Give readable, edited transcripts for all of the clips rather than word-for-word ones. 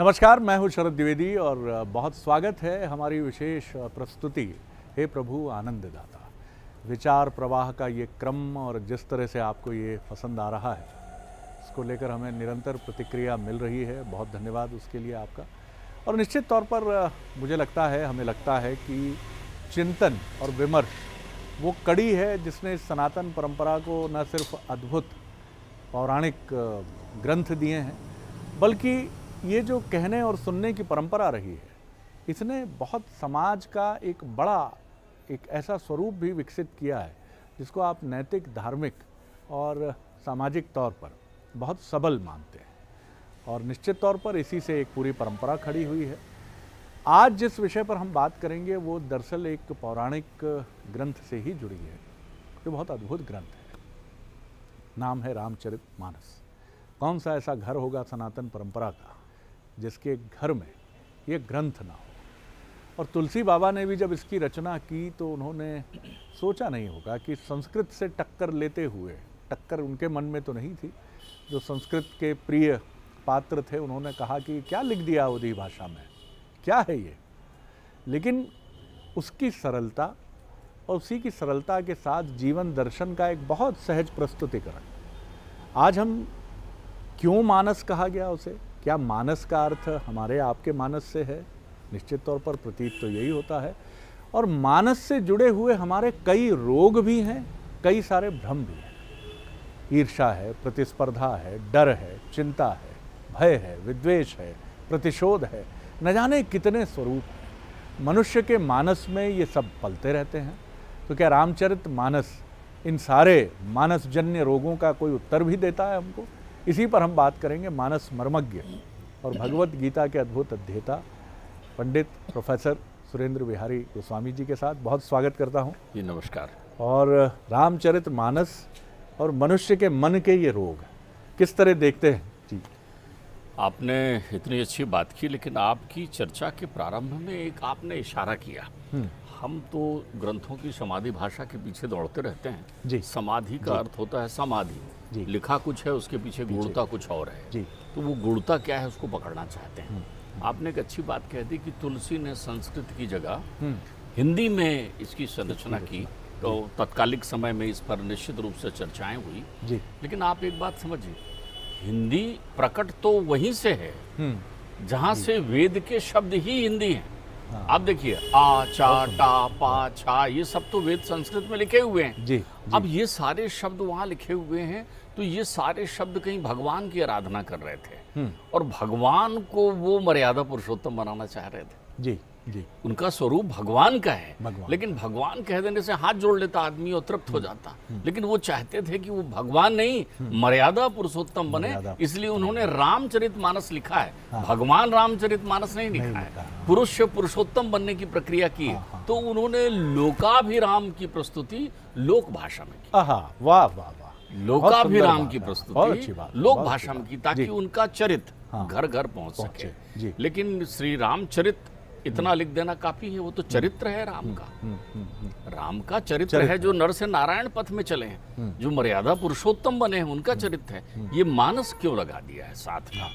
नमस्कार, मैं हूं शरद द्विवेदी और बहुत स्वागत है हमारी विशेष प्रस्तुति हे प्रभु आनंददाता। विचार प्रवाह का ये क्रम और जिस तरह से आपको ये पसंद आ रहा है, इसको लेकर हमें निरंतर प्रतिक्रिया मिल रही है। बहुत धन्यवाद उसके लिए आपका। और निश्चित तौर पर मुझे लगता है, हमें लगता है कि चिंतन और विमर्श वो कड़ी है जिसने इस सनातन परंपरा को न सिर्फ अद्भुत पौराणिक ग्रंथ दिए हैं, बल्कि ये जो कहने और सुनने की परंपरा रही है, इसने बहुत समाज का एक ऐसा स्वरूप भी विकसित किया है जिसको आप नैतिक, धार्मिक और सामाजिक तौर पर बहुत सबल मानते हैं। और निश्चित तौर पर इसी से एक पूरी परंपरा खड़ी हुई है। आज जिस विषय पर हम बात करेंगे वो दरअसल एक पौराणिक ग्रंथ से ही जुड़ी है, जो बहुत अद्भुत ग्रंथ है। नाम है रामचरितमानस। कौन सा ऐसा घर होगा सनातन परंपरा का जिसके घर में ये ग्रंथ ना हो। और तुलसी बाबा ने भी जब इसकी रचना की तो उन्होंने सोचा नहीं होगा कि संस्कृत से टक्कर लेते हुए, टक्कर उनके मन में तो नहीं थी, जो संस्कृत के प्रिय पात्र थे उन्होंने कहा कि क्या लिख दिया अवधी भाषा में, क्या है ये। लेकिन उसकी सरलता और उसी की सरलता के साथ जीवन दर्शन का एक बहुत सहज प्रस्तुतिकरण। आज हम क्यों मानस कहा गया उसे, क्या मानस का अर्थ हमारे आपके मानस से है? निश्चित तौर पर प्रतीत तो यही होता है। और मानस से जुड़े हुए हमारे कई रोग भी हैं, कई सारे भ्रम भी हैं। ईर्ष्या है, प्रतिस्पर्धा है, डर है, चिंता है, भय है, विद्वेष है, प्रतिशोध है, न जाने कितने स्वरूप हैं। मनुष्य के मानस में ये सब पलते रहते हैं। तो क्या रामचरितमानस इन सारे मानसजन्य रोगों का कोई उत्तर भी देता है हमको? इसी पर हम बात करेंगे मानस मर्मज्ञ और भगवत गीता के अद्भुत अध्येता पंडित प्रोफेसर सुरेंद्र बिहारी गोस्वामी जी के साथ। बहुत स्वागत करता हूं जी। नमस्कार। और रामचरितमानस और मनुष्य के मन के ये रोग किस तरह देखते हैं जी? आपने इतनी अच्छी बात की, लेकिन आपकी चर्चा के प्रारंभ में एक आपने इशारा किया। हम तो ग्रंथों की समाधि भाषा के पीछे दौड़ते रहते हैं जी। समाधि का अर्थ होता है समाधि जी। लिखा कुछ है, उसके पीछे गुणता कुछ और है जी। तो वो गुणता क्या है उसको पकड़ना चाहते हैं। आपने एक अच्छी बात कह दी कि तुलसी ने संस्कृत की जगह हिंदी में इसकी संरचना की, तो तत्कालिक समय में इस पर निश्चित रूप से चर्चाएं हुई जी। लेकिन आप एक बात समझिए, हिंदी प्रकट तो वहीं से है जहां से वेद के शब्द ही हिंदी हैं। आप देखिए आ, चा, टा, पा, छा, ये सब तो वेद संस्कृत में लिखे हुए हैं जी। अब ये सारे शब्द वहाँ लिखे हुए हैं, तो ये सारे शब्द कहीं भगवान की आराधना कर रहे थे और भगवान को वो मर्यादा पुरुषोत्तम बनाना चाह रहे थे जी जी। उनका स्वरूप भगवान का है, लेकिन भगवान कह देने से हाथ जोड़ लेता आदमी और तृप्त हो जाता। लेकिन वो चाहते थे कि वो भगवान नहीं, मर्यादा पुरुषोत्तम बने, इसलिए उन्होंने रामचरितमानस लिखा है। भगवान रामचरितमानस नहीं लिखा है, पुरुष पुरुषोत्तम बनने की प्रक्रिया की। तो उन्होंने लोकाभिराम की प्रस्तुति लोक भाषा में की। वाह वाह वाह। लोकाभिराम की प्रस्तुति लोक भाषा में की, ताकि उनका चरित्र घर घर पहुंच सके। लेकिन श्री रामचरित इतना लिख देना काफी है, वो तो चरित्र है राम का। राम का चरित्र है जो नर से नारायण पथ में चले हैं, जो मर्यादा पुरुषोत्तम बने हैं, उनका चरित्र है। ये मानस क्यों लगा दिया है साथ में?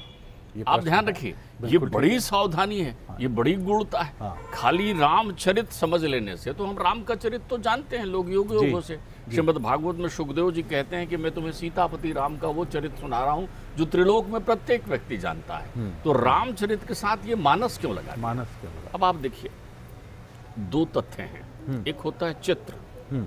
आप ध्यान रखिए, ये बड़ी सावधानी है, ये बड़ी गुणता है। खाली रामचरित समझ लेने से तो हम राम का चरित्र तो जानते हैं लोग योगों से। श्रीमद् भागवत में सुखदेव जी कहते हैं कि मैं तुम्हें सीतापति राम का वो चरित्र सुना रहा हूँ जो त्रिलोक में प्रत्येक व्यक्ति जानता है। तो रामचरित के साथ ये मानस क्यों लगा? मानस क्यों लगा? अब आप देखिए, दो तथ्य हैं। एक होता है चित्र।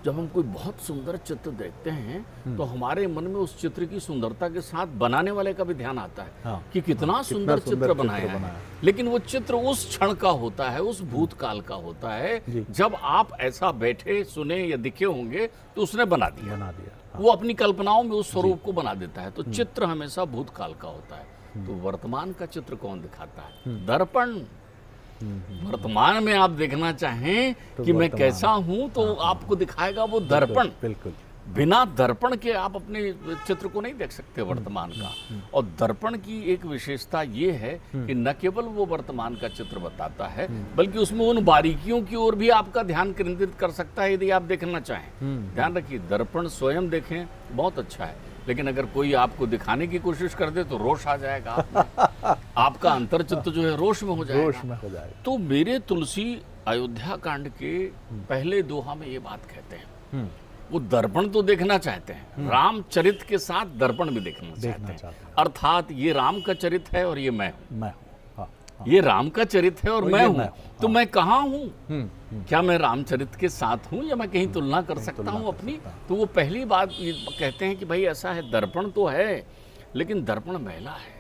जब हम कोई बहुत सुंदर चित्र देखते हैं तो हमारे मन में उस चित्र की सुंदरता के साथ बनाने वाले का भी ध्यान आता है कि कितना सुंदर चित्र बनाया है। लेकिन वो चित्र उस क्षण का होता है, उस भूतकाल का होता है जब आप ऐसा बैठे सुने या दिखे होंगे तो उसने बना दिया। वो अपनी कल्पनाओं में उस स्वरूप को बना देता है। तो चित्र हमेशा भूतकाल का होता है। तो वर्तमान का चित्र कौन दिखाता है? दर्पण। वर्तमान में आप देखना चाहें कि मैं कैसा हूं तो आपको दिखाएगा वो दर्पण। बिल्कुल। बिना दर्पण के आप अपने चित्र को नहीं देख सकते वर्तमान का। और दर्पण की एक विशेषता ये है कि न केवल वो वर्तमान का चित्र बताता है, बल्कि उसमें उन बारीकियों की ओर भी आपका ध्यान केंद्रित कर सकता है यदि आप देखना चाहें। ध्यान रखिए, दर्पण स्वयं देखें बहुत अच्छा है, लेकिन अगर कोई आपको दिखाने की कोशिश कर दे तो रोष आ जाएगा आप में। आपका अंतर्चित्त जो है रोष में हो जाएगा। तो मेरे तुलसी अयोध्या कांड के पहले दोहा में ये बात कहते हैं, वो दर्पण तो देखना चाहते हैं, रामचरित के साथ दर्पण भी देखना चाहते हैं। अर्थात ये राम का चरित है और ये मैं हूं, ये राम का चरित है और मैं हूं, तो मैं कहाँ हूं? क्या मैं रामचरित के साथ हूं या मैं कहीं तुलना कर सकता हूं अपनी? तो वो पहली बात ये कहते हैं कि भाई ऐसा है, दर्पण तो है लेकिन दर्पण मैला है।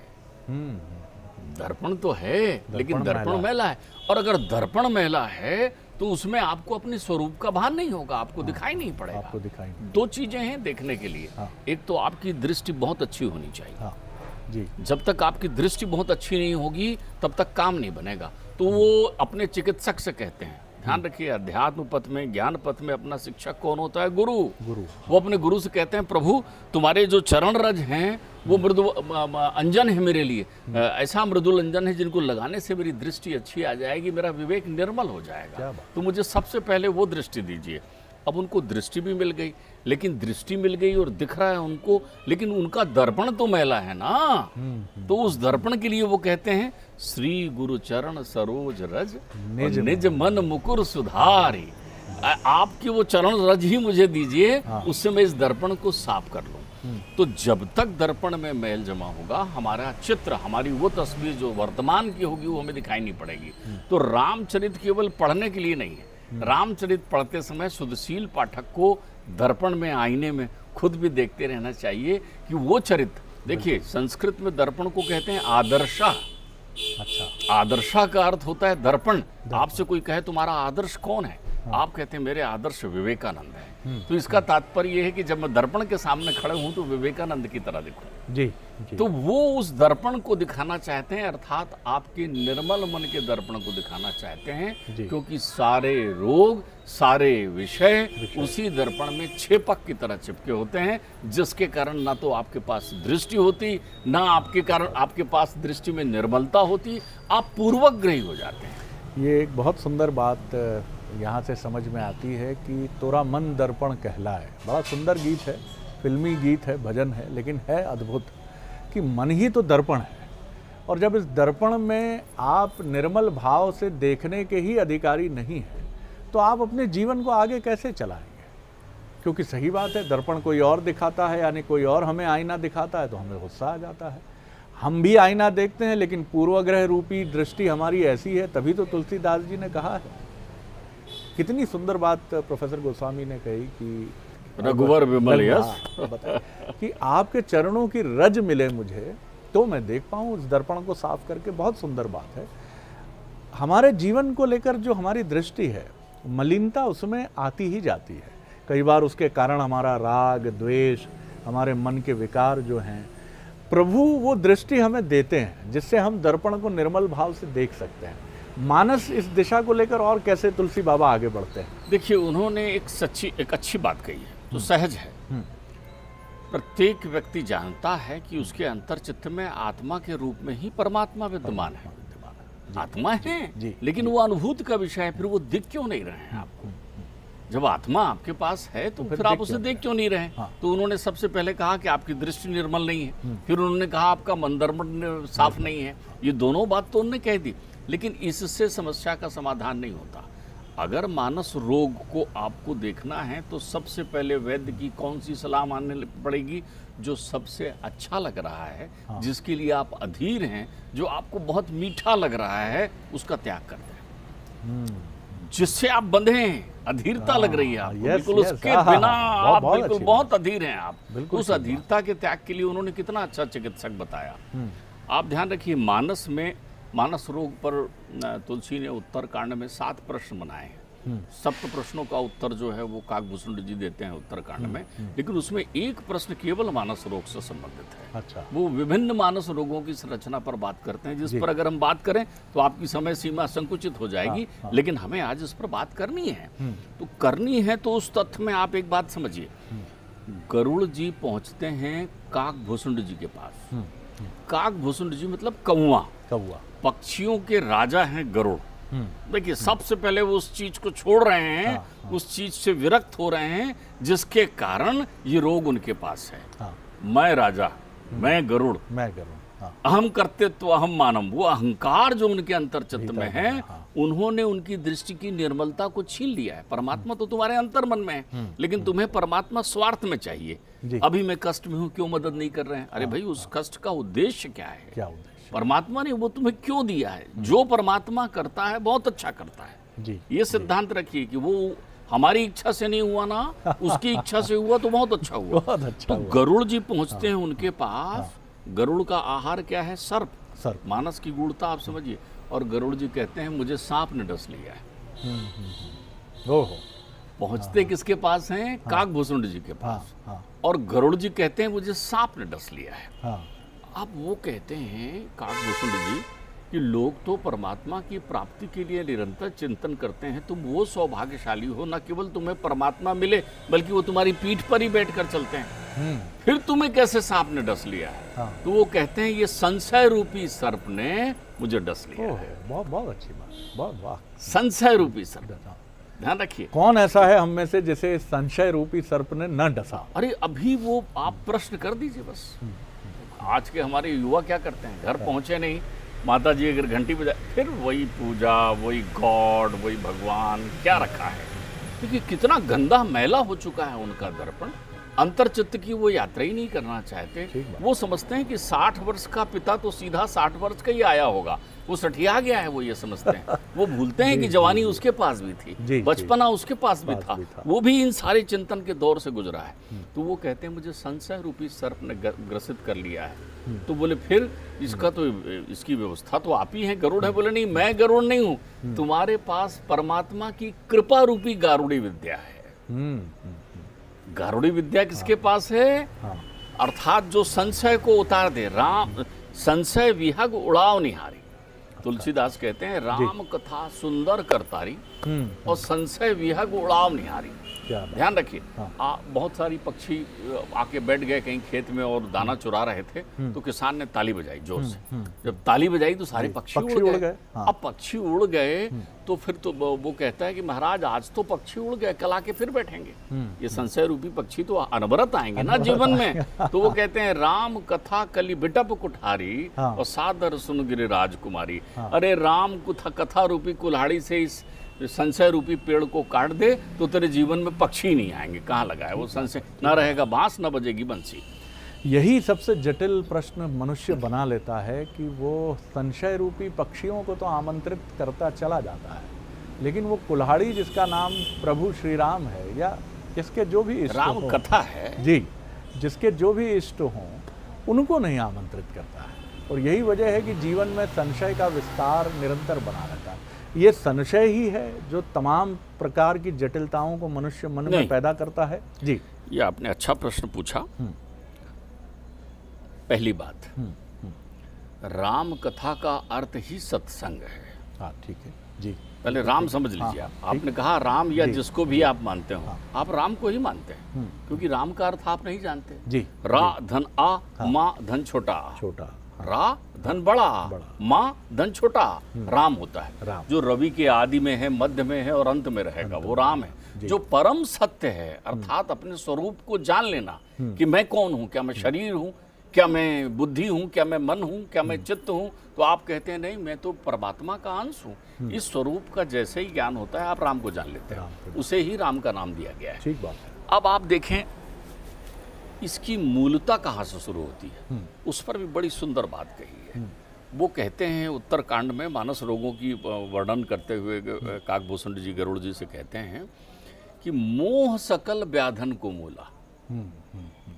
दर्पण तो है लेकिन दर्पण मैला है। और अगर दर्पण मैला है तो उसमें आपको अपने स्वरूप का भान नहीं होगा, आपको दिखाई नहीं पड़ेगा। आपको दिखाई नहीं। दो चीजें हैं देखने के लिए, एक तो आपकी दृष्टि बहुत अच्छी होनी चाहिए। जी। जब तक आपकी दृष्टि बहुत अच्छी नहीं होगी तब तक काम नहीं बनेगा। तो वो अपने चिकित्सक से कहते हैं, ध्यान रखिए, अध्यात्म पथ में, ज्ञान पथ में अपना शिक्षक कौन होता है? गुरु। वो अपने गुरु से कहते हैं, प्रभु तुम्हारे जो चरण रज हैं वो मृदु अंजन है मेरे लिए, ऐसा मृदुल अंजन है जिनको लगाने से मेरी दृष्टि अच्छी आ जाएगी, मेरा विवेक निर्मल हो जाएगा, तो मुझे सबसे पहले वो दृष्टि दीजिए। अब उनको दृष्टि भी मिल गई, लेकिन दृष्टि मिल गई और दिख रहा है उनको, लेकिन उनका दर्पण तो मैला है ना। तो उस दर्पण के लिए वो कहते हैं, श्री गुरु चरण सरोज रज निज मन मुकुर सुधारी। आपके वो चरण रज ही मुझे दीजिए, उससे मैं इस दर्पण को साफ कर लूं। तो जब तक दर्पण में मैल जमा होगा, हमारा चित्र, हमारी वो तस्वीर जो वर्तमान की होगी वो हमें दिखाई नहीं पड़ेगी। तो रामचरित केवल पढ़ने के लिए नहीं है, रामचरित पढ़ते समय शुद्धशील पाठक को दर्पण में, आईने में खुद भी देखते रहना चाहिए कि वो चरित्र, देखिए संस्कृत में दर्पण को कहते हैं आदर्शा। अच्छा, आदर्शा का अर्थ होता है दर्पण। आपसे कोई कहे तुम्हारा आदर्श कौन है, आप कहते हैं मेरे आदर्श विवेकानंद है। तो इसका तात्पर्य यह है कि जब मैं दर्पण के सामने खड़े हूं तो विवेकानंद की तरह दिखूं। जी। तो वो उस दर्पण को दिखाना चाहते हैं, अर्थात आपके निर्मल मन के दर्पण को दिखाना चाहते हैं, क्योंकि सारे रोग, सारे विषय उसी दर्पण में छेपक की तरह चिपके होते हैं, जिसके कारण ना तो आपके पास दृष्टि होती, ना आपके पास दृष्टि में निर्मलता होती, आप पूर्वग्रही हो जाते हैं। ये एक बहुत सुंदर बात यहाँ से समझ में आती है कि तोरा मन दर्पण कहलाए। बड़ा सुंदर गीत है, फिल्मी गीत है, भजन है, लेकिन है अद्भुत कि मन ही तो दर्पण है। और जब इस दर्पण में आप निर्मल भाव से देखने के ही अधिकारी नहीं हैं, तो आप अपने जीवन को आगे कैसे चलाएंगे? क्योंकि सही बात है, दर्पण कोई और दिखाता है, यानी कोई और हमें आईना दिखाता है तो हमें गुस्सा आ जाता है। हम भी आईना देखते हैं, लेकिन पूर्वग्रह रूपी दृष्टि हमारी ऐसी है, तभी तो तुलसीदास जी ने कहा है। कितनी सुंदर बात प्रोफेसर गोस्वामी ने कही कि रघुवर विमल यश, कि आपके चरणों की रज मिले मुझे तो मैं देख पाऊं उस दर्पण को साफ करके। बहुत सुंदर बात है। हमारे जीवन को लेकर जो हमारी दृष्टि है, मलिनता उसमें आती ही जाती है। कई बार उसके कारण हमारा राग, द्वेष, हमारे मन के विकार जो हैं, प्रभु वो दृष्टि हमें देते हैं जिससे हम दर्पण को निर्मल भाव से देख सकते हैं। मानस इस दिशा को लेकर और कैसे तुलसी बाबा आगे बढ़ते हैं? देखिए, उन्होंने एक अच्छी बात कही है, तो सहज है। प्रत्येक व्यक्ति जानता है कि उसके अंतर्चित्त में आत्मा के रूप में ही परमात्मा विद्यमान है। आत्मा है, लेकिन वो अनुभूति का विषय है, फिर वो दिख क्यों नहीं रहे हैं आपको? जब आत्मा आपके पास है तो फिर आप उसे देख क्यों नहीं रहे? तो उन्होंने सबसे पहले कहा कि आपकी दृष्टि निर्मल नहीं है, फिर उन्होंने कहा आपका मन दर्पण साफ नहीं है। ये दोनों बात तो उन्होंने कह दी, लेकिन इससे समस्या का समाधान नहीं होता। अगर मानस रोग को आपको देखना है तो सबसे पहले वैद्य की कौन सी सलाह मानने पड़ेगी? जो सबसे अच्छा लग रहा है, जिसके लिए आप अधीर हैं, जो आपको बहुत मीठा लग रहा है, उसका त्याग कर दें। जिससे आप बंधे हैं, अधीरता लग रही है आपको, बिल्कुल उसके बिना आप बिल्कुल बहुत अधीर हैं आप। उस अधीरता के त्याग के लिए उन्होंने कितना अच्छा चिकित्सक बताया। आप ध्यान रखिए, मानस रोग पर तुलसी ने उत्तर कांड में 7 प्रश्न बनाए हैं। 7 प्रश्नों का उत्तर जो है वो काकभूषुंड जी देते हैं उत्तर कांड में, लेकिन उसमें एक प्रश्न केवल मानस रोग से संबंधित है। अच्छा। वो विभिन्न मानस रोगों की संरचना पर बात करते हैं, जिस पर अगर हम बात करें तो आपकी समय सीमा संकुचित हो जाएगी। लेकिन हमें आज इस पर बात करनी है, तो करनी है तो उस तथ्य में आप एक बात समझिए। गरुड़ जी पहुंचते हैं काकभूषुंड जी के पास। काकभूषुंड जी मतलब कौवा, पक्षियों के राजा हैं गरुड़। देखिए, सबसे पहले वो उस चीज को छोड़ रहे हैं, उस चीज से विरक्त हो रहे हैं जिसके कारण ये रोग उनके पास है। मैं राजा, मैं गरुड़, मैं गरुड़, हाँ, अहम करते तो अहम मानम, वो अहंकार जो उनके अंतर्चित्त में है, हाँ। उन्होंने उनकी दृष्टि की निर्मलता को छीन लिया है। परमात्मा तो तुम्हारे अंतर मन में है, लेकिन तुम्हें परमात्मा स्वार्थ में चाहिए। जी। अभी मैं कष्ट में हूं, क्यों मदद नहीं कर रहे हैं? अरे भाई, उस कष्ट का उद्देश्य क्या है? क्या उद्देश्य? परमात्मा ने वो तुम्हें क्यों दिया है? जो परमात्मा करता है बहुत अच्छा करता है। जी, ये सिद्धांत रखिए कि वो हमारी इच्छा से नहीं हुआ ना, उसकी इच्छा से हुआ तो बहुत अच्छा हुआ। बहुत अच्छा तो हुआ। गरुड़ जी पहुंचते हैं उनके पास। गरुड़ का आहार क्या है? सर्प। सर्प। मानस की गूढ़ता आप समझिए। और गरुड़ जी कहते हैं मुझे सांप ने डस लिया है। ओहो, पहुंचते किसके पास हैं? काकभूषुंड जी के पास। हाँ, और गरुड़ जी कहते हैं मुझे सांप ने डस लिया है। हाँ, अब वो कहते हैं काकभूषुंड जी कि लोग तो परमात्मा की प्राप्ति के लिए निरंतर चिंतन करते हैं, तुम वो सौभाग्यशाली हो, न केवल तुम्हें परमात्मा मिले बल्कि वो तुम्हारी पीठ पर ही बैठकर चलते हैं, फिर तुम्हें कैसे सांप ने डस लिया है? हाँ। तो वो कहते हैं ये संशय रूपी सर्प ने मुझे डस लिया है। बहुत बहुत अच्छी बात, बहुत वाह। संशय रूपी सर्प, ध्यान रखिए। कौन ऐसा है हम में से जिसे संशय रूपी सर्प ने न डसा? अरे अभी वो आप प्रश्न कर दीजिए बस। आज के हमारे युवा क्या करते हैं? घर पहुंचे नहीं, माता जी अगर घंटी बजाए, फिर वही पूजा, वही गॉड, वही भगवान, क्या रखा है? क्योंकि कितना गंदा मैला हो चुका है उनका दर्पण। अंतर्चित्त की वो यात्रा ही नहीं करना चाहते। वो समझते हैं कि 60 वर्ष का पिता तो सीधा 60 वर्ष का ही आया होगा, वो सठिया गया है, वो ये समझते हैं। वो भूलते हैं कि जवानी उसके पास भी थी, बचपना उसके पास भी था, वो भी इन सारे चिंतन के दौर से गुजरा है। तो वो कहते हैं मुझे संशय रूपी सर्प ने ग्रसित कर लिया है। तो बोले फिर इसका तो इसकी व्यवस्था तो आप ही हैं, गरुड़ है। बोले नहीं, मैं गरुड़ नहीं हूँ, तुम्हारे पास परमात्मा की कृपा रूपी गारुड़ी विद्या है। गारुड़ी विद्या किसके पास है? अर्थात जो संशय को उतार दे। राम संशय विहग उड़ाव निहारी। तुलसीदास कहते हैं राम कथा सुंदर करतारी और संशय विहग उड़ाव निहारी। ध्यान रखिए। बहुत सारी पक्षी आके बैठ गए कहीं खेत में और दाना चुरा रहे थे, तो किसान ने ताली बजाई जोर से। जब ताली बजाई तो सारे पक्षी उड़ गए। अब पक्षी उड़ गए तो फिर तो वो कहता है कि महाराज आज तो पक्षी उड़ गए, कल आके फिर बैठेंगे। ये संशय रूपी पक्षी तो अनवरत आएंगे ना जीवन में। तो वो कहते हैं राम कथा कली बिटप कुठारी और सादर सुन गिरि राजकुमारी। अरे राम कथा रूपी कुल्हाड़ी से इस संशय रूपी पेड़ को काट दे तो तेरे जीवन में पक्षी नहीं आएंगे। कहाँ लगा है वो संशय? न रहेगा बांस, न बजेगी बंसी। यही सबसे जटिल प्रश्न मनुष्य बना लेता है कि वो संशय रूपी पक्षियों को तो आमंत्रित करता चला जाता है, लेकिन वो कुल्हाड़ी जिसका नाम प्रभु श्री राम है या जिसके जो भी इष्ट राम कथा है जी, जिसके जो भी इष्ट हों उनको नहीं आमंत्रित करता है। और यही वजह है कि जीवन में संशय का विस्तार निरंतर बना रहता है। ये संशय ही है जो तमाम प्रकार की जटिलताओं को मनुष्य मन में पैदा करता है। जी, ये आपने अच्छा प्रश्न पूछा। पहली बात, राम कथा का अर्थ ही सत्संग है। हाँ, ठीक है जी। पहले राम समझ लीजिए। आपने कहा राम या जिसको भी आप मानते हो, आप राम को ही मानते हैं, क्योंकि राम का अर्थ आप नहीं जानते। जी, रा धन आ, माँ धन छोटा, छोटा, रा धन बड़ा, माँ धन छोटा, राम होता है। जो रवि के आदि में है, मध्य में है और अंत में रहेगा, वो राम है। जो परम सत्य है, अर्थात अपने स्वरूप को जान लेना कि मैं कौन हूँ, क्या मैं शरीर हूँ, क्या मैं बुद्धि हूँ, क्या मैं मन हूँ, क्या मैं चित्त हूँ। तो आप कहते हैं नहीं, मैं तो परमात्मा का अंश हूँ। इस स्वरूप का जैसे ही ज्ञान होता है आप राम को जान लेते हैं, उसे ही राम का नाम दिया गया है। ठीक बात है। अब आप देखें इसकी मूलता कहाँ से शुरू होती है, उस पर भी बड़ी सुंदर बात कही है। वो कहते हैं उत्तरकांड में मानस रोगों की वर्णन करते हुए काकभूषुंड जी गरुड़ जी से कहते हैं कि मोह सकल व्याधन को मूला।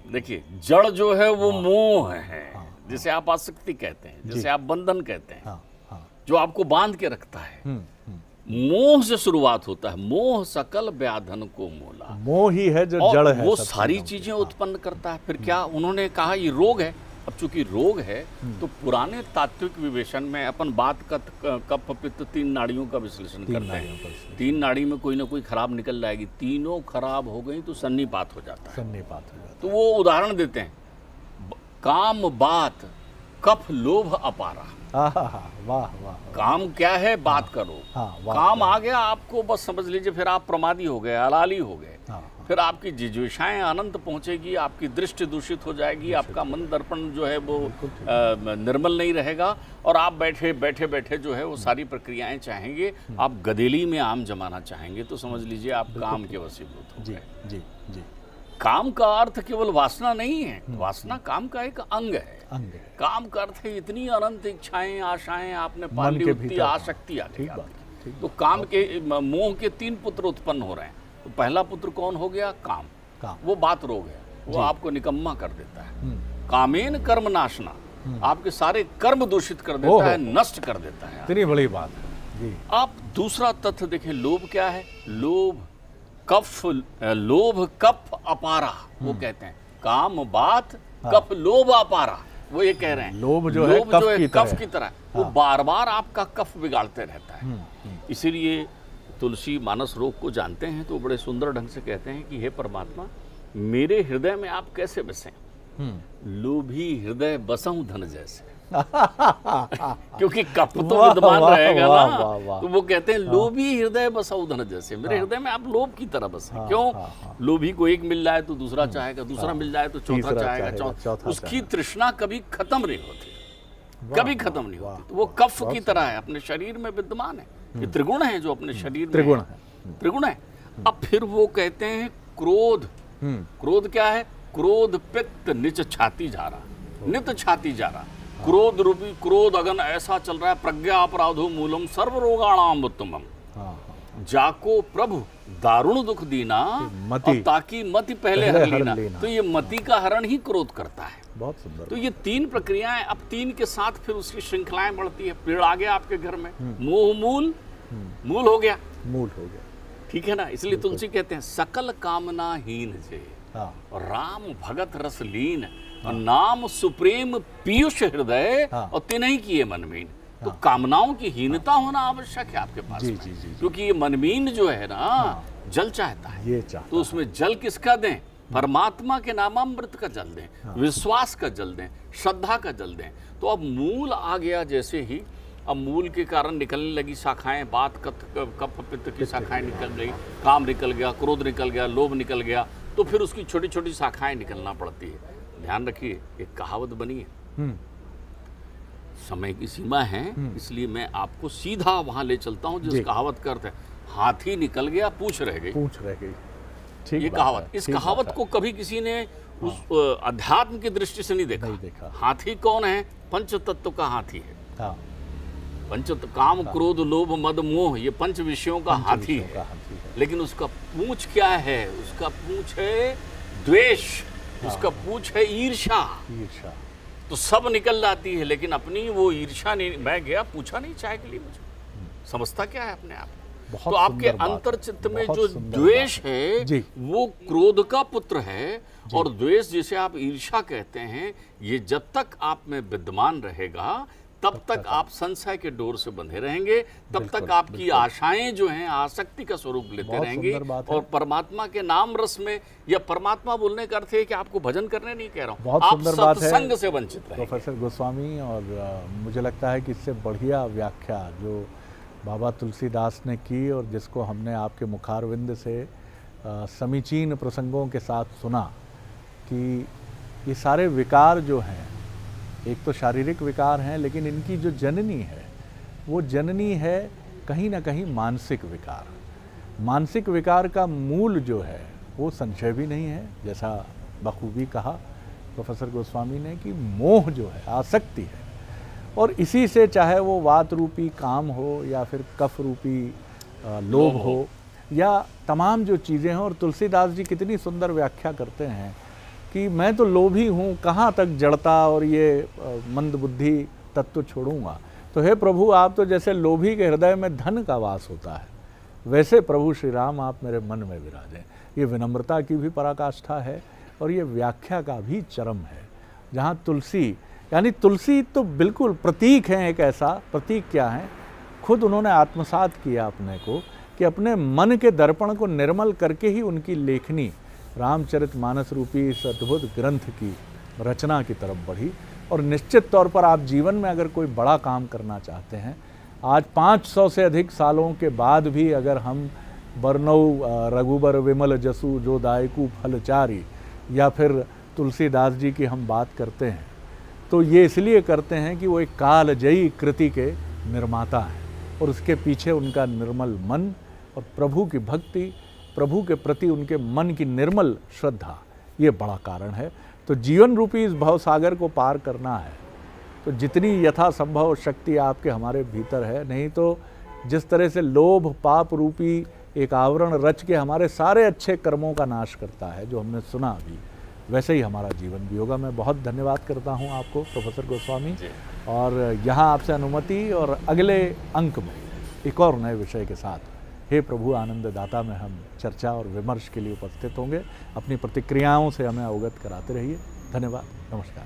देखिए, जड़ जो है वो मोह है, जिसे आप आसक्ति कहते हैं, जिसे आप बंधन कहते हैं, जो आपको बांध के रखता है। मोह से शुरुआत होता है। मोह सकल व्याधन को मूला। मोह ही है जो जड़ है, वो सारी चीजें उत्पन्न करता है। फिर क्या उन्होंने कहा ये रोग है। अब चूंकि रोग है तो पुराने तात्विक विवेचन में अपन बात कफ पित्त 3 नाड़ियों का विश्लेषण करते हैं। 3 नाड़ी में कोई ना कोई खराब निकल जाएगी, तीनों खराब हो गई तो सन्निपात हो जाता है। सन्निपात हो जाता है। तो वो उदाहरण देते हैं, काम बात कफ लोभ अपारा। वाह वाह। काम क्या है बात करो। काम आ गया आपको, बस समझ लीजिए फिर आप प्रमादी हो गए, हलाली हो गए। फिर आपकी जिज्ञासाएं अनंत पहुंचेगी, आपकी दृष्टि दूषित हो जाएगी, आपका मन दर्पण जो है वो निर्मल नहीं रहेगा, और आप बैठे बैठे जो है वो सारी प्रक्रियाएं चाहेंगे। आप गदेली में आम जमाना चाहेंगे, तो समझ लीजिए आप काम के वशीभूत हो गए। जी जी। काम का अर्थ केवल वासना नहीं है, वासना काम का एक अंग है। काम का अर्थ है इतनी अनंत इच्छाएं, आशाएं आपने पाल ली, उतनी आसक्ति आ गई। तो काम के मोह के 3 पुत्र उत्पन्न हो रहे हैं। तो पहला पुत्र कौन हो गया? काम। वो बात रोग है, वो आपको निकम्मा कर देता है। कामेन कर्म नाशना, आपके सारे कर्म दूषित कर देता है, नष्ट कर देता है। इतनी बड़ी बात है जी। आप दूसरा तथ्य देखें, लोभ क्या है? लोभ कफ अपारा, वो कहते हैं काम बात कफ लोभ अपारा, वो ये कह रहे हैं। लोभ जो है कफ की तरह, वो बार बार आपका कफ बिगाड़ते रहता है। इसीलिए तुलसी मानस रोग को जानते हैं तो बड़े सुंदर ढंग से कहते हैं कि हे परमात्मा, मेरे हृदय में आप कैसे बसें? लोभी हृदय बसऊं धन जैसे। क्योंकि कप तो विद्यमान रहेगा ना, तो वो कहते हैं लोभी हृदय बसऊं धन जैसे। मेरे हृदय में आप लोभ की तरह बसे। क्यों? लोभी को एक मिल जाए तो दूसरा चाहेगा, दूसरा मिल जाए तो चौथा चाहेगा, चौथा। उसकी तृष्णा कभी खत्म नहीं होती, कभी खत्म नहीं होती। तो वो कफ की तरह है, अपने शरीर में विद्यमान है। ये त्रिगुण है जो अपने शरीर में त्रिगुण है। अब फिर वो कहते हैं क्रोध। क्रोध क्या है? क्रोध पित्त निच छाती जा रहा, नित छाती जा रहा। क्रोध रूपी क्रोध अगन ऐसा चल रहा है, प्रज्ञा अपराधो मूलम सर्व रोगाणाम उत्तमम, जाको प्रभु दारुण दुख दीना, और ताकि मति पहले हर लेना। तो ये मति का हरण ही क्रोध करता है। बहुत सुंदर। तो ये 3 प्रक्रियाएं, अब 3 के साथ फिर उसकी श्रृंखलाएं बढ़ती है। पेड़ आ गया आपके घर में, मोह मूल, मूल हो गया, ठीक है ना। इसलिए तुलसी कहते हैं सकल कामना हीन जे राम भगत रस लीन, नाम सुप्रेम पीयूष हृदय, और तिन्हीं किए मनमीन। तो कामनाओं की हीनता होना आवश्यक है आपके पास, क्योंकि ये मनमीन जो है ना, जल चाहता है। ये चाहता, तो उसमें जल किसका दें? परमात्मा के नामामृत का जल दें, विश्वास का जल दें, श्रद्धा का जल दें। तो अब मूल आ गया जैसे ही, अब मूल के कारण निकलने लगी शाखाएं, बात कफ पित्त की शाखाएं निकल गई, काम निकल गया, क्रोध निकल गया, लोभ निकल गया, तो फिर उसकी छोटी छोटी शाखाएं निकलना पड़ती है। ध्यान रखिए, एक कहावत बनी है, समय की सीमा है, इसलिए मैं आपको सीधा वहां ले चलता हूं जिस कहावत का अर्थ है, हाथी निकल गया पूंछ रह गई। ये कहावत, इस कहावत को कभी किसी ने उस अध्यात्म की दृष्टि से नहीं देखा। हाथी कौन है? पंच तत्व का हाथी है। पंच काम क्रोध लोभ मद मोह, ये 5 विषयों का हाथी है। लेकिन उसका पूंछ क्या है? उसका पूंछ है द्वेष, उसका पूंछ है ईर्ष्या। तो सब निकल जाती है, लेकिन अपनी वो ईर्ष्या नहीं। मैं गया, पूछा नहीं चाय के लिए मुझे, समझता क्या है अपने आप। तो आपके अंतर चित्त में जो द्वेष है वो क्रोध का पुत्र है, और द्वेष जिसे आप ईर्ष्या कहते हैं, ये जब तक आप में विद्यमान रहेगा तब तक आप संशय के डोर से बंधे रहेंगे, तब तक आपकी आशाएं जो हैं आसक्ति का स्वरूप लेते रहेंगे। और परमात्मा के नाम रस में, या परमात्मा बोलने का अर्थ है कि आपको भजन करने नहीं कह रहा हूँ, आप सत्संग से वंचित रहेंगे। प्रोफेसर गोस्वामी, और मुझे लगता है कि इससे बढ़िया व्याख्या जो बाबा तुलसीदास ने की, और जिसको हमने आपके मुखारविंद से समीचीन प्रसंगों के साथ सुना, कि ये सारे विकार जो हैं, एक तो शारीरिक विकार हैं, लेकिन इनकी जो जननी है वो जननी है कहीं ना कहीं मानसिक विकार। मानसिक विकार का मूल जो है वो संशय भी नहीं है, जैसा बखूबी कहा प्रोफेसर गोस्वामी ने, कि मोह जो है आसक्ति है, और इसी से चाहे वो वात रूपी काम हो या फिर कफ रूपी लोभ हो, या तमाम जो चीज़ें हैं। और तुलसीदास जी कितनी सुंदर व्याख्या करते हैं कि मैं तो लोभी हूँ, कहाँ तक जड़ता और ये मंद बुद्धि तत्व छोड़ूंगा। तो हे प्रभु, आप तो जैसे लोभी के हृदय में धन का वास होता है, वैसे प्रभु श्री राम आप मेरे मन में विराजें। ये विनम्रता की भी पराकाष्ठा है, और ये व्याख्या का भी चरम है, जहाँ तुलसी, यानी तुलसी तो बिल्कुल प्रतीक है। एक ऐसा प्रतीक क्या है, खुद उन्होंने आत्मसात किया अपने को, कि अपने मन के दर्पण को निर्मल करके ही उनकी लेखनी रामचरितमानस रूपी इस अद्भुत ग्रंथ की रचना की तरफ बढ़ी। और निश्चित तौर पर आप जीवन में अगर कोई बड़ा काम करना चाहते हैं, आज 500 से अधिक सालों के बाद भी अगर हम बरनऊ रघुबर विमल जसु जो दायकु फलचारी या फिर तुलसीदास जी की हम बात करते हैं, तो ये इसलिए करते हैं कि वो एक कालजयी कृति के निर्माता हैं और उसके पीछे उनका निर्मल मन और प्रभु की भक्ति, प्रभु के प्रति उनके मन की निर्मल श्रद्धा, ये बड़ा कारण है। तो जीवन रूपी इस भवसागर को पार करना है तो जितनी यथासंभव शक्ति आपके हमारे भीतर है, नहीं तो जिस तरह से लोभ पाप रूपी एक आवरण रच के हमारे सारे अच्छे कर्मों का नाश करता है, जो हमने सुना अभी, वैसे ही हमारा जीवन भी होगा। मैं बहुत धन्यवाद करता हूं आपको प्रोफेसर गोस्वामी, और यहाँ आपसे अनुमति और अगले अंक में एक और नए विषय के साथ हे प्रभु आनंददाता में हम चर्चा और विमर्श के लिए उपस्थित होंगे। अपनी प्रतिक्रियाओं से हमें अवगत कराते रहिए। धन्यवाद, नमस्कार।